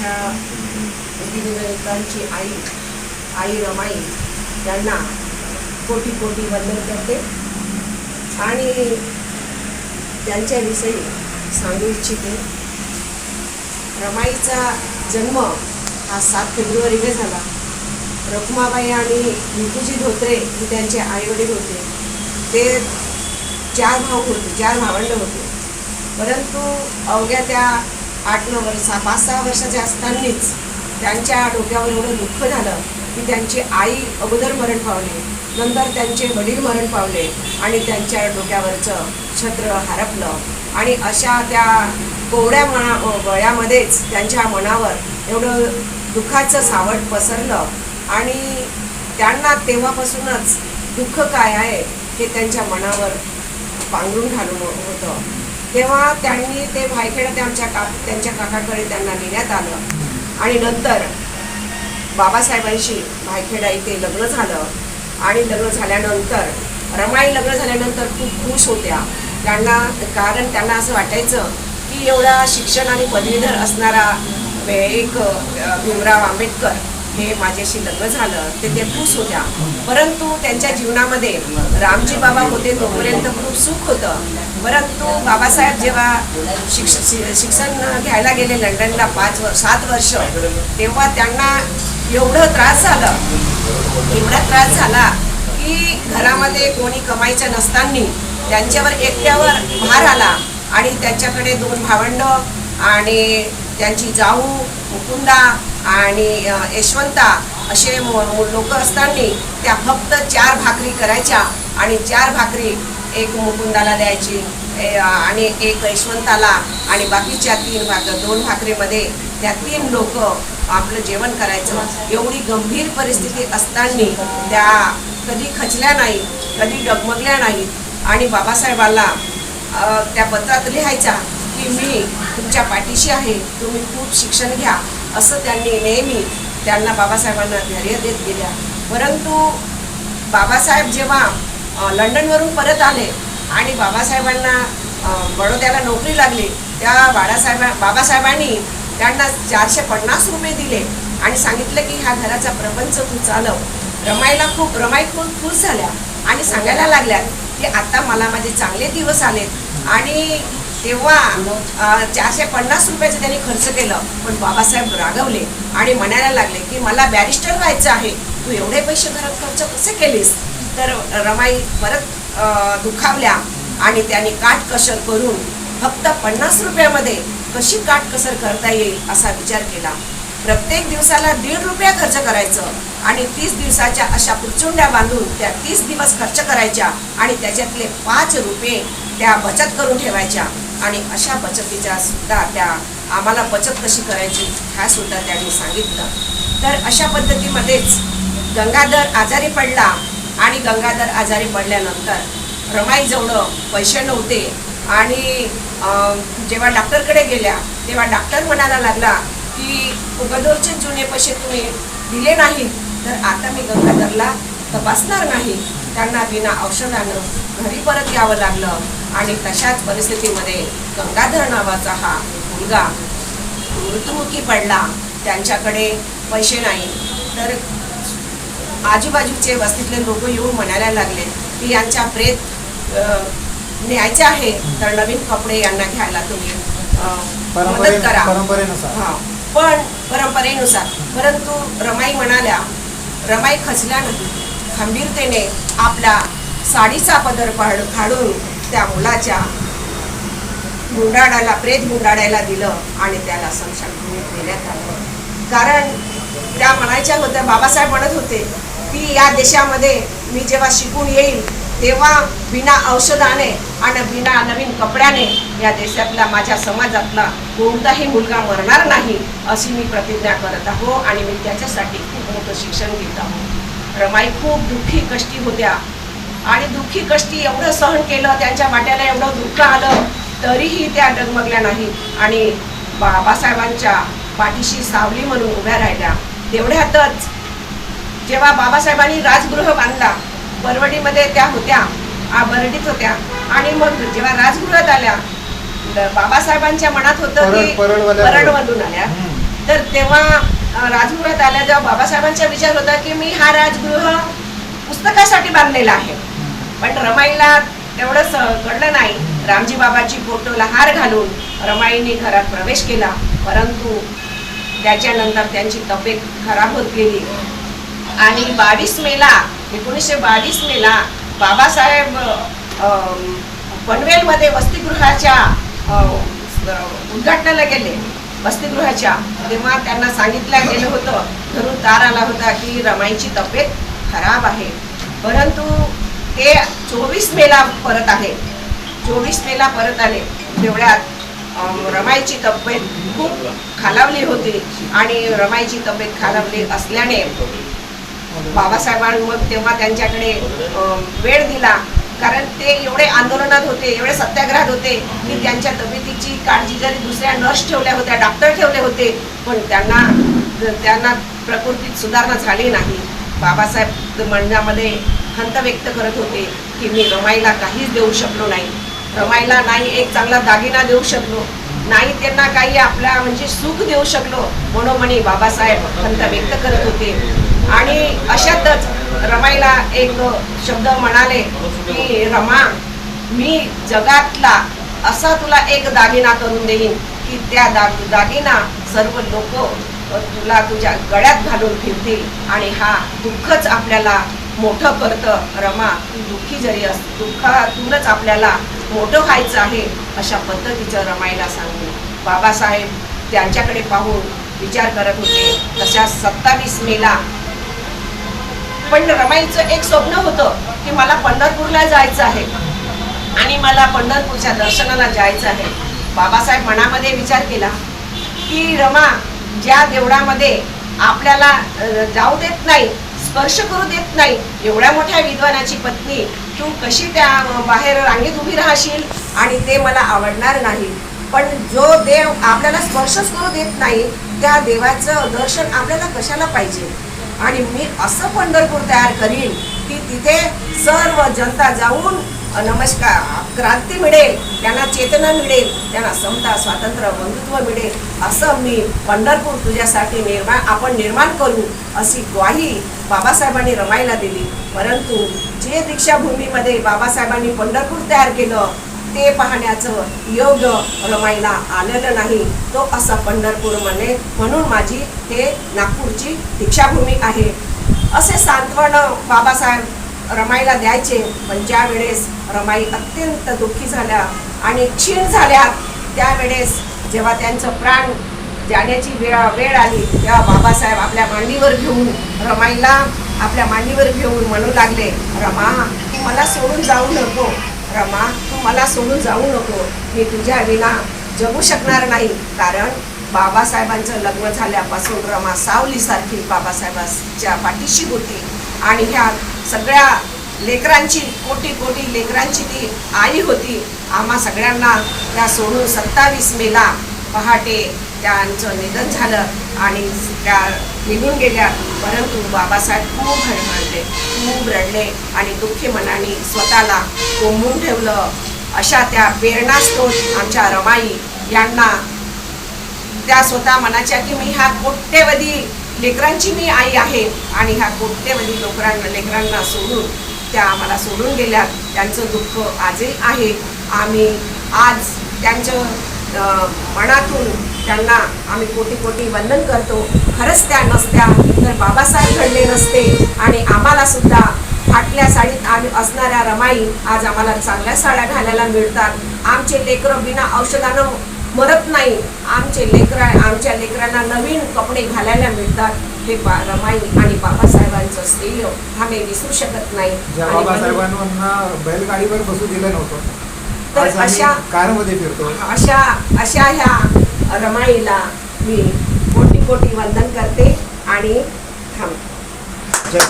ह्या दीनदलितांची आई रमाई यांना कोटी कोटी वंदन करते आणि त्यांच्याविषयी सांगू इच्छिते. रमाईचा जन्म हा 7 फेब्रुवारीला झाला. रखुमाबाई आणि भिकूजी धोत्रे हे त्यांचे आईवडील होते. ते 4 भावंड होते. परंतु अवघ्या त्या 5-6 वर्षाच्या असतानाच त्यांच्या डोक्यावर एवढं दुःख झालं की त्यांची आई अगोदर मरण पावली, नंतर त्यांचे वडील मरण पावले आणि त्यांच्या डोक्यावरचं छत्र हरपलं. आणि अशा त्या कोवड्या वयामध्येच त्यांच्या मनावर एवढं दुःखाचं सावट पसरलं आणि त्यांना तेव्हापासूनच दुःख काय आहे हे त्यांच्या मनावर पांघरून घालून होतं. तेव्हा त्यांनी ते भायखेडा त्यांच्या काकाकडे त्यांना नेण्यात आलं आणि नंतर बाबासाहेबांशी भायखेडा इथे लग्न झालं. आणि लग्न झाल्यानंतर रमाई लग्न झाल्यानंतर खूप खुश होत्या. कारण त्यांना असं वाटायचं की एवढा शिक्षण आणि पदवीधर असणारा एक भीमराव आंबेडकर हे माझ्याशी लग्न झालं ते खुश होत्या. परंतु त्यांच्या जीवनामध्ये रामजी बाबा होते तोपर्यंत खूप सुख होतं. परंतु बाबासाहेब जेव्हा शिक्षण घ्यायला गेले लंडनला 7 वर्ष, तेव्हा त्यांना एवढा त्रास झाला की घरामध्ये कोणी कमाईचं नसताना त्यांच्यावर एकट्यावर भार आला. आणि त्यांच्याकडे 2 भावंड आणि त्यांची जाऊ मुकुंदा आणि यशवंता असे लोक असताना त्या फक्त 4 भाकरी करायच्या आणि 4 भाकरी एक मुकुंदाला द्यायची आणि एक यशवंताला आणि बाकीच्या 2 भाकरीमध्ये त्या 3 लोक आपलं जेवण करायचं. एवढी गंभीर परिस्थिती असताना त्या कधी खचल्या नाही, कधी डगमगल्या नाही. आणि बाबासाहेबांना त्या पत्रात लिहायच्या की मी तुमच्या पाठीशी आहे, तुम्ही खूप शिक्षण घ्या, असं त्यांनी नेहमी त्यांना बाबासाहेबांना धैर्य देत गेल्या. परंतु बाबासाहेब जेव्हा लंडनवरून परत आले आणि बाबासाहेबांना बडोद्याला नोकरी लागली, त्या बाबासाहेबांनी त्यांना 450 रुपये दिले आणि सांगितलं की ह्या घराचा प्रपंच तू चालव. रमाई खूप खुश झाल्या आणि सांगायला लागल्यात की आता मला माझे चांगले दिवस आलेत. आणि तेव्हा 450 रुपयाचं त्यांनी खर्च केलं. पण बाबासाहेब रागवले आणि म्हणायला लागले की मला बॅरिस्टर व्हायचं आहे, तू एवढे पैसे घरात खर्च कसे केलेस. तर रमाई परत दुखावल्या आणि त्यांनी काटकसर करून फक्त 50 रुपयामध्ये कशी काटकसर करता येईल असा विचार केला. प्रत्येक दिवसाला 1.5 रुपया खर्च करायचं आणि 30 दिवसाच्या अशा पुरचुंड्या बांधून त्या 30 दिवस खर्च करायच्या आणि त्याच्यातले 5 रुपये त्या बचत करून ठेवायच्या. आणि अशा बचतीच्या सुद्धा त्या आम्हाला बचत कशी करायची ह्या सुद्धा त्यांनी सांगितलं. तर अशा पद्धतीमध्येच गंगाधर आजारी पडला आणि गंगाधर आजारी पडल्यानंतर रमाईजवळ पैसे नव्हते आणि जेव्हा डॉक्टरकडे गेल्या तेव्हा डॉक्टर म्हणायला लागला की गंगाधरचे जुने पैसे तुम्ही दिले नाही तर आता मी गंगाधरला तपासणार नाही. त्यांना बिना औषधानं घरी परत यावं लागलं. आणि तशाच परिस्थितीमध्ये गंगाधर नावाचा हा मुलगा मृत्युमुखी पडला. त्यांच्याकडे पैसे नाही. तर आजूबाजूचे वस्तीतले लोक येऊन म्हणायला लागले की यांच्या प्रेत न्यायचे आहे तर नवीन कपडे यांना घ्यायला तुम्ही मदत करा. पण परंपरेनुसार. परंतु रमाई म्हणाल्या, रमाई खचल्या नाही. खंबीरतेने आपला साडीचा पदर काढून त्या मुलाच्या प्रेत गुंडाळायला दिलं आणि त्याला स्मशानभूमीत नेण्यात आलं. कारण त्या म्हणायच्या होत्या, बाबासाहेब म्हणत होते की या देशामध्ये मी जेव्हा शिकून येईल तेव्हा बिना औषधाने आणि बिना नवीन कपड्याने या देशातला माझ्या समाजातला कोणताही मुलगा मरणार नाही अशी मी प्रतिज्ञा करत आहो आणि मी त्याच्यासाठी खूप मोठं शिक्षण घेत आहो. रमाई खूप दुःखी कष्टी होत्या आणि दुःखी कष्टी एवढं सहन केलं, त्यांच्या वाट्याला एवढं दुःख आलं तरीही त्या डगमगल्या नाही आणि बाबासाहेबांच्या पाठीशी सावली म्हणून उभ्या राहिल्या. तेवढ्यातच जेव्हा बाबासाहेबांनी राजगृह बांधला, परवडीमध्ये त्या होत्या, बर्डीत होत्या आणि मग जेव्हा राजगृहात आल्या बाबासाहेबांच्या मनात होतं की परळमधून आल्या तर तेव्हा राजगृहात आल्या तेव्हा बाबासाहेबांचा विचार होता की मी हा राजगृह पुस्तकासाठी बांधलेला आहे. पण रमाईला तेवढंच कळलं नाही. रामजी बाबाची फोटोला हार घालून रमाईने घरात प्रवेश केला, परंतु त्याच्यानंतर त्यांची तब्येत खराब होत गेली आणि 1922 मेला बाबासाहेब पनवेलमध्ये वसतिगृहाच्या उद्घाटनाला गेले. वसतिगृहाच्या तेव्हा त्यांना सांगितलं गेलं होतं, घरून तार आला होता की रमाईची तब्येत खराब आहे. परंतु ते 24 मेला परत आले. 24 मेला परत आले. तेवढ्यात रमाईची तब्येत खूप खालावली होती आणि रमाईची तब्येत खालावली असल्याने बाबासाहेबांनी मग तेव्हा त्यांच्याकडे वेळ दिला. कारण ते एवढे आंदोलनात होते, एवढे सत्याग्रहात होते की त्यांच्या तब्येतीची काळजी जरी दुसऱ्या नर्स ठेवल्या होत्या, डॉक्टर ठेवले होते, पण त्यांना प्रकृतीत सुधारणा झाली नाही. बाबासाहेब मनामध्ये खंत व्यक्त करत होते की मी रमाईला काहीच देऊ शकलो नाही, रमाईला नाही एक चांगला दागिना देऊ शकलो नाही, त्यांना काही आपल्या म्हणजे सुख देऊ शकलो, मनोमनी बाबासाहेब खंत व्यक्त करत होते. आणि अशातच रमाईला एक शब्द म्हणाले की रमा, मी जगातला असा तुला एक दागिना करून देईन की त्या दागिना सर्व लोक तुला तुझ्या गळ्यात घालून फिरतील आणि हा दुःखच आपल्याला मोठं करतं. रमा, तू दुःखी जरी दुःखातूनच आपल्याला मोठं व्हायचं आहे, अशा पद्धतीचं रमाईला सांगून बाबासाहेब त्यांच्याकडे पाहून विचार करत होते. तशा 27 मेला पण रमाईचं एक स्वप्न होतं की मला पंढरपूरला जायचं आहे आणि मला पंढरपूरच्या दर्शनाला जायचं आहे. बाबासाहेब मनामध्ये विचार केला की रमा, ज्या देवळामध्ये आपल्याला जाऊ देत नाही, स्पर्श करू देत नाही, एवढ्या मोठ्या विद्वानाची पत्नी तू कशी त्या बाहेर रांगेत उभी राहशील आणि ते मला आवडणार नाही. पण जो देव आपल्याला स्पर्शच करू देत नाही त्या देवाचं दर्शन आपल्याला कशाला पाहिजे. आणि मी असं पंढरपूर तयार करीन की तिथे सर्व जनता जाऊन नमस्कार क्रांती मिळेल, त्यांना चेतना मिळेल, त्यांना समता स्वातंत्र्य बंधुत्व मिळेल, असं मी पंढरपूर तुझ्यासाठी आपण निर्माण करू, अशी ग्वाही बाबासाहेबांनी रमाईला दिली. परंतु जे दीक्षाभूमीमध्ये बाबासाहेबांनी पंढरपूर तयार केलं ते पाहण्याचं योग रमाईला आलेलं नाही. तो असा पंढरपूर म्हणून माझी हे नागपूरची दीक्षाभूमी आहे, असे सांत्वन बाबासाहेब रमाईला द्यायचे. पण ज्या वेळेस रमाई अत्यंत दुःखी झाल्या आणि क्षीण झाल्या, त्यावेळेस जेव्हा त्यांचं प्राण जाण्याची वेळ आली तेव्हा बाबासाहेब आपल्या मांडीवर घेऊन रमाईला आपल्या मांडीवर घेऊन म्हणू लागले, रमा, तू मला सोडून जाऊ नको, रमा, तू मला सोडून जाऊ नको, मी तुझ्या विना जगू शकणार नाही. कारण बाबासाहेबांचं लग्न झाल्यापासून रमा सावलीसारखी बाबासाहेबांच्या पाठीशी होती आणि ह्या सगळ्या लेकरांची कोटी लेकरांची ती आई होती. आम्हा सगळ्यांना त्या सोडून 27 मेला पहाटे त्यांचं निधन झालं आणि त्या निघून गेल्या. परंतु बाबासाहेब खूप रडले आणि दुःखी मनाने स्वतःला कोंबून ठेवलं. अशा त्या प्रेरणास्त्रोत आमच्या रमाई यांना त्या स्वतः मनाच्या की मी ह्या कोट्यवधी लेकरांची मी आई आहे आणि ह्या कोट्यवधी लेकरांना सोडून त्या आम्हाला सोडून गेल्या. त्यांचं दुःख आजही आहे. आम्ही आज त्यांचं मनातून त्यांना आम्ही कोटी वंदन करतो. खरंच त्या नसत्या तर बाबासाहेब घडले नसते आणि आम्हाला सुद्धा फाटल्या साडीत आम्ही असणाऱ्या रमाई आज आम्हाला चांगल्या साड्या घालायला मिळतात. आमचे लेकरं बिना औषधानं मरत नाही. आमच्या लेकरांना नवीन कपडे घालायला मिळतात. हे रमाई आणि बाबासाहेबांचं श्रेय आम्ही विसरू शकत नाही. बाबासाहेबांना बैलगाडीवर बसू दिलं नव्हतं, तर अशा कारमध्ये फिरतो. अशा ह्या रमाईला मी कोटी वंदन करते आणि थांबते.